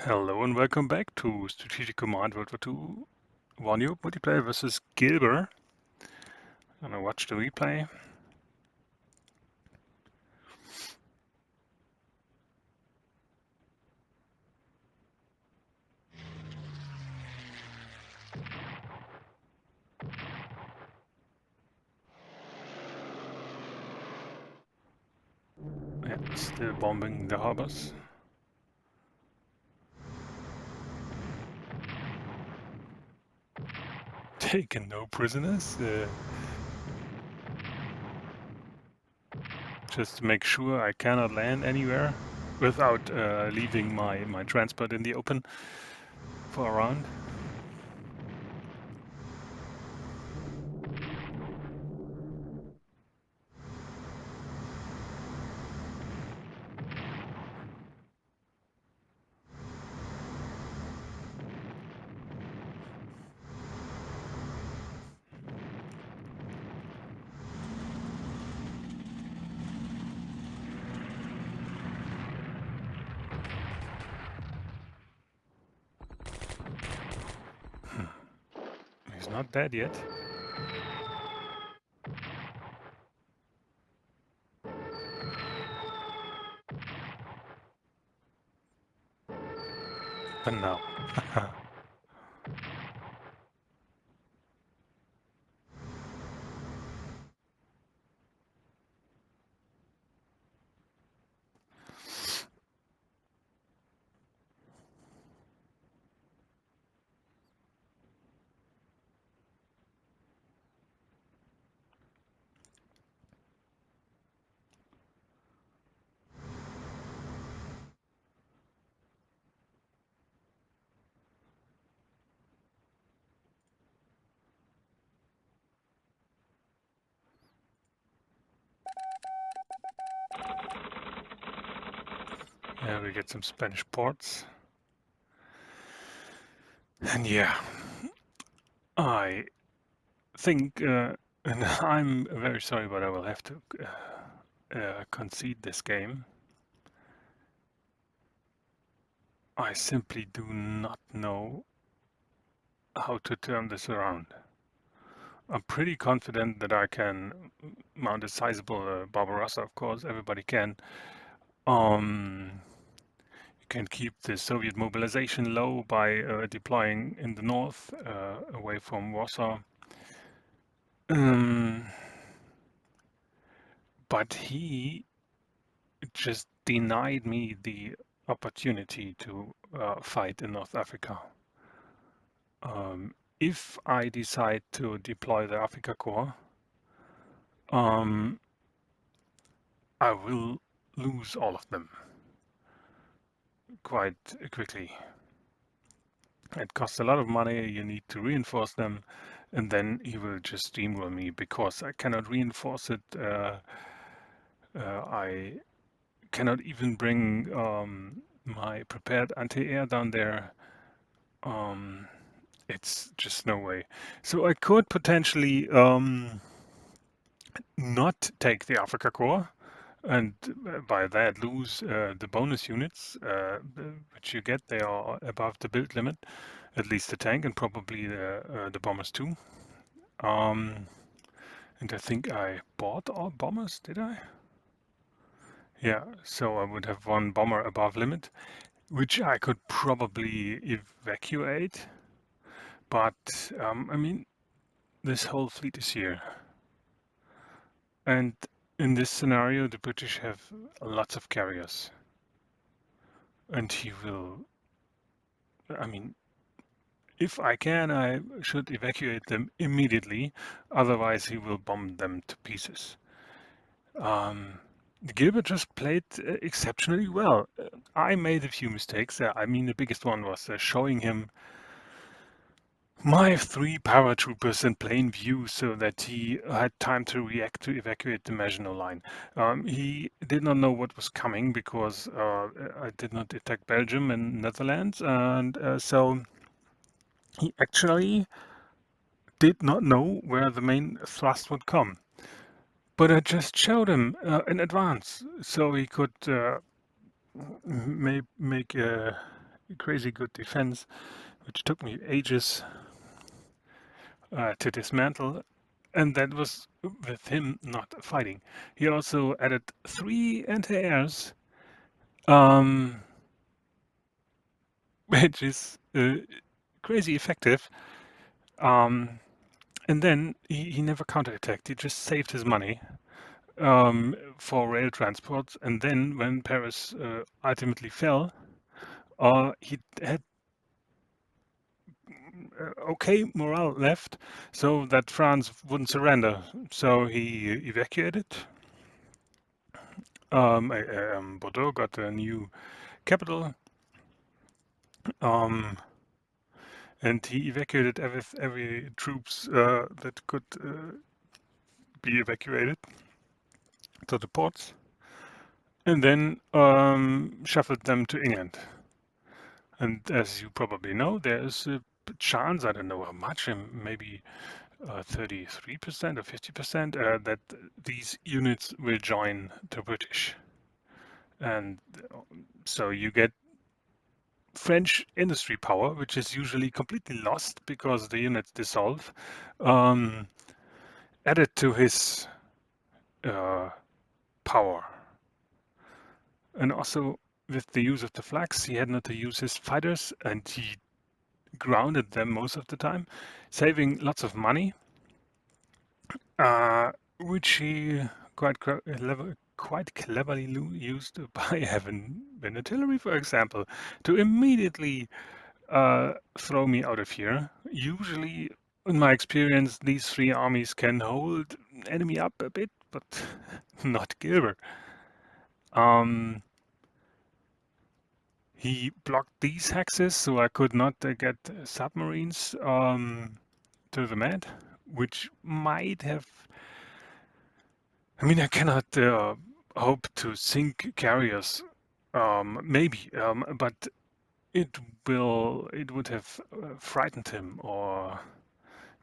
Hello and welcome back to Strategic Command World War II Warnew multiplayer versus Gilber. Gonna watch the replay. Yeah, still bombing the harbors. Taking no prisoners. Just to make sure I cannot land anywhere without leaving my transport in the open for a round. He's not dead yet. But now. Yeah, we get some Spanish ports. And yeah, I think, and I'm very sorry, but I will have to concede this game. I simply do not know how to turn this around. I'm pretty confident that I can mount a sizable Barbarossa, of course, everybody can. You can keep the Soviet mobilization low by deploying in the north, away from Warsaw. But he just denied me the opportunity to fight in North Africa. If I decide to deploy the Africa Corps, I will lose all of them quite quickly. It costs a lot of money, you need to reinforce them, and then he will just steamroll me because I cannot reinforce it. I cannot even bring my prepared anti-air down there. It's just no way. So I could potentially not take the Africa Corps and by that lose the bonus units which you get. They are above the build limit, at least the tank and probably the bombers too. And I think I bought all bombers, did I? Yeah, so I would have one bomber above limit, which I could probably evacuate. But I mean, this whole fleet is here. And in this scenario, the British have lots of carriers. And he will, I mean, if I can, I should evacuate them immediately. Otherwise, he will bomb them to pieces. Gilbert just played exceptionally well. I made a few mistakes. I mean, the biggest one was showing him my 3 paratroopers in plain view so that he had time to react to evacuate the Maginot Line. He did not know what was coming because I did not attack Belgium and Netherlands, and so he actually did not know where the main thrust would come. But I just showed him in advance so he could make a crazy good defense, which took me ages to dismantle. And that was with him not fighting. He also added 3 anti-airs, um, which is crazy effective. Um, and then he never counterattacked. He just saved his money for rail transport. And then when Paris ultimately fell, he had okay morale left, so that France wouldn't surrender. So he evacuated. Bordeaux got a new capital, um, and he evacuated every troops that could be evacuated to the ports, and then shuffled them to England. And as you probably know, there is a chance, I don't know how much, maybe 33% or 50%, that these units will join the British. And so you get French industry power, which is usually completely lost because the units dissolve, um, added to his uh, power. And also with the use of the flags, he had not to use his fighters, and he grounded them most of the time, saving lots of money, which he quite cleverly used by having an artillery, for example, to immediately throw me out of here. Usually, in my experience, these 3 armies can hold enemy up a bit, but not Gilbert. He blocked these hexes, so I could not get submarines to the Med, which might have. I mean, I cannot hope to sink carriers, maybe, but it would have frightened him or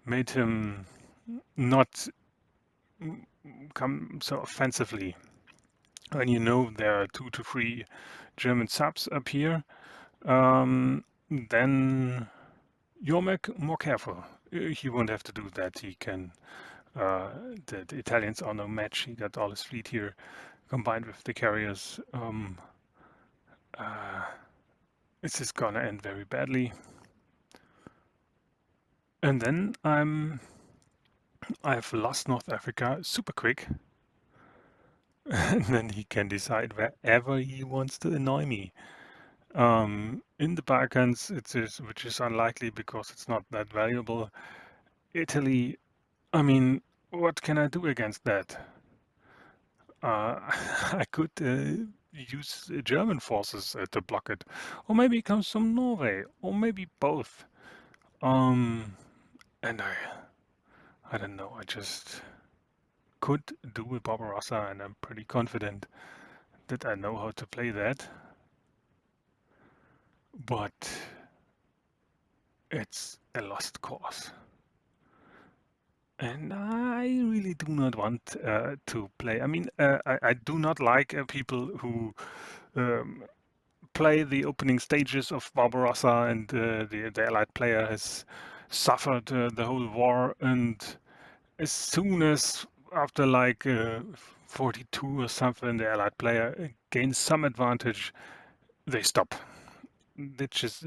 made him not come so offensively. When you know there are 2 to 3 German subs up here, then you're more careful. He won't have to do that. He can. The Italians are no match. He got all his fleet here, combined with the carriers. This is gonna end very badly. And then I've lost North Africa super quick. And then he can decide wherever he wants to annoy me. In the Balkans, which is unlikely because it's not that valuable. Italy, I mean, what can I do against that? I could use German forces to block it, or maybe it comes from Norway, or maybe both. And I don't know. I just could do with Barbarossa, and I'm pretty confident that I know how to play that. But it's a lost cause. And I really do not want to play. I mean, I do not like people who play the opening stages of Barbarossa, and the Allied player has suffered the whole war. And as soon as after like 42 or something, the Allied player gains some advantage, they stop. This is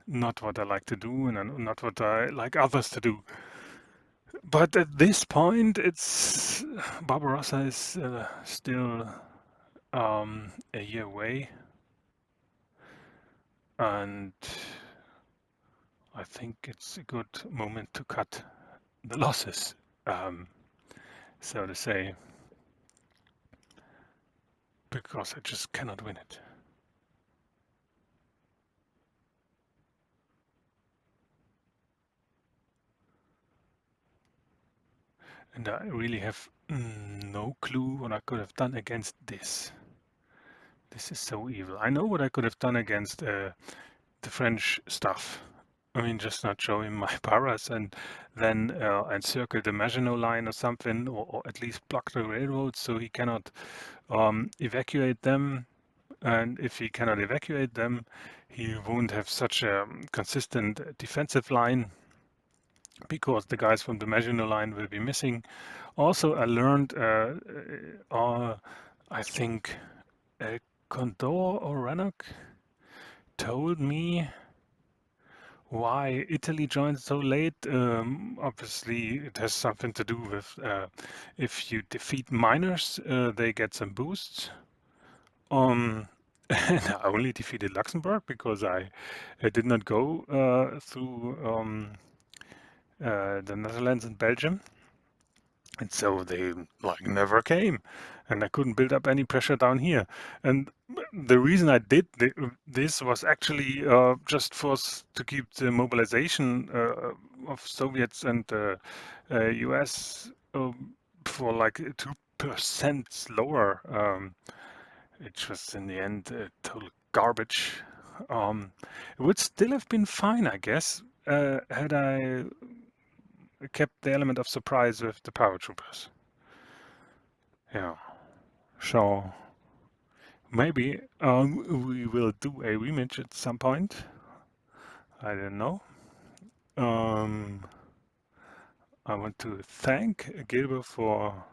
not what I like to do, and not what I like others to do. But at this point, it's Barbarossa is still a year away, and I think it's a good moment to cut the losses, so to say, because I just cannot win it. And I really have no clue what I could have done against this. This is so evil. I know what I could have done against the French stuff. I mean, just not show him my paras and then encircle the Maginot Line or something, or at least block the railroads so he cannot evacuate them. And if he cannot evacuate them, he won't have such a consistent defensive line because the guys from the Maginot Line will be missing. Also, I learned, I think, Condor or Rannug told me why Italy joined so late. Obviously, it has something to do with if you defeat miners, they get some boosts. And I only defeated Luxembourg because I did not go through the Netherlands and Belgium. And so they like never came, and I couldn't build up any pressure down here. And the reason I did this was actually just to keep the mobilization of Soviets and US for like 2% slower, which was in the end total garbage. It would still have been fine, I guess, had I kept the element of surprise with the paratroopers. Yeah, so maybe we will do a rematch at some point. I don't know. Um, I want to thank Gilbert for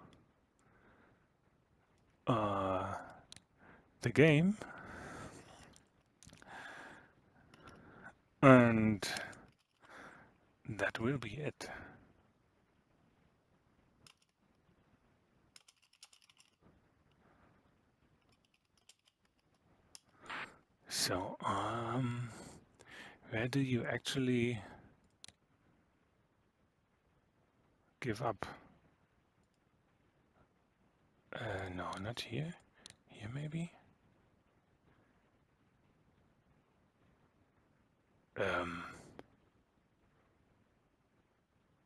uh, the game, and that will be it. So, where do you actually give up? No, not here. Here maybe?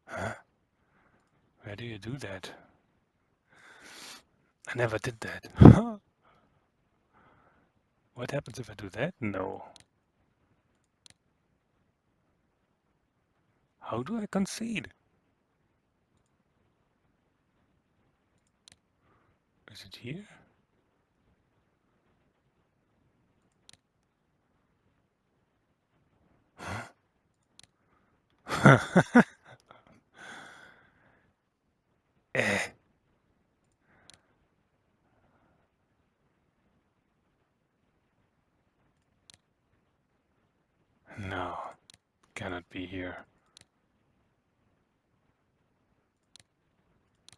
Huh? Where do you do that? I never did that. What happens if I do that? No. How do I concede? Is it here? Eh, no, cannot be here.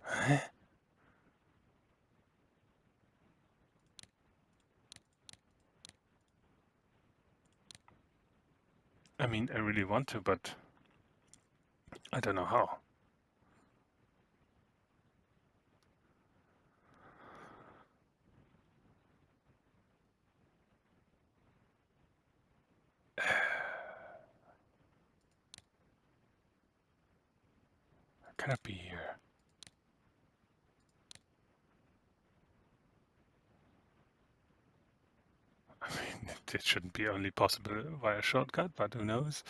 Huh? I mean, I really want to, but I don't know how. Cannot be here. I mean, it shouldn't be only possible via shortcut, but who knows?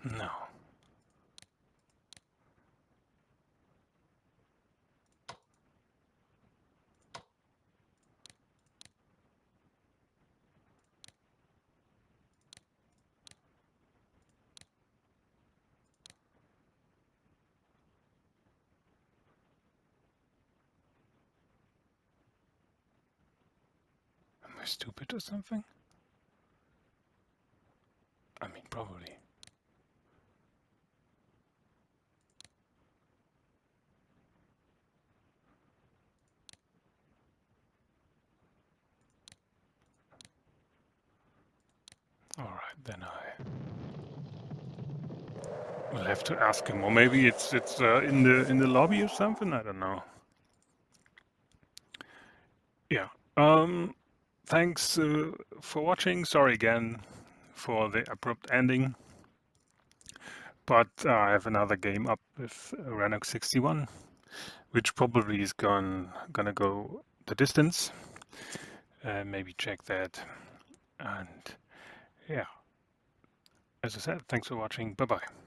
No. Am I stupid or something? I mean, probably. All right, then I will have to ask him, or maybe it's in the lobby or something. I don't know. Yeah. Thanks for watching. Sorry again for the abrupt ending, but I have another game up with Rannug61, which probably is gonna go the distance. maybe check that. And yeah, as I said, thanks for watching. Bye-bye.